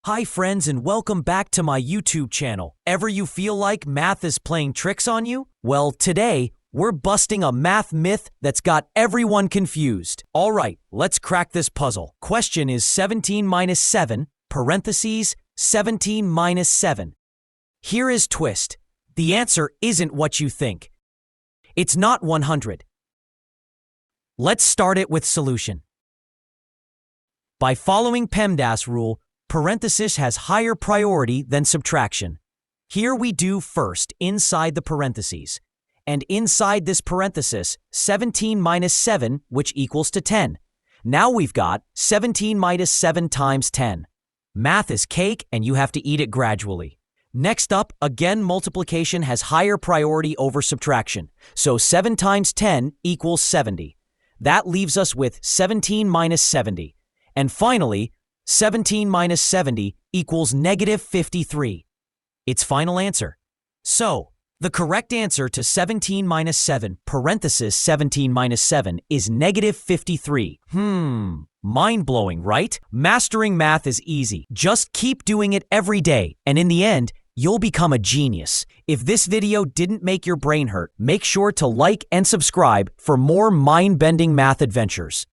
Hi friends and welcome back to my YouTube channel. Ever you feel like math is playing tricks on you? Well, today we're busting a math myth that's got everyone confused. All right, let's crack this puzzle. Question is 17 minus 7, parentheses, 17 minus 7. Here is twist. The answer isn't what you think. It's not 100. Let's start it with solution. By following PEMDAS rule, parenthesis has higher priority than subtraction. Here we do first inside the parentheses. And inside this parenthesis, 17 minus 7, which equals to 10. Now we've got 17 minus 7 times 10. Math is cake and you have to eat it gradually. Next up, again, multiplication has higher priority over subtraction. So 7 times 10 equals 70. That leaves us with 17 minus 70. And finally, 17 minus 70 equals negative 53. Its final answer. So, the correct answer to 17 minus 7, parenthesis 17 minus 7, is negative 53. Mind-blowing, right? Mastering math is easy. Just keep doing it every day, and in the end, you'll become a genius. If this video didn't make your brain hurt, make sure to like and subscribe for more mind-bending math adventures.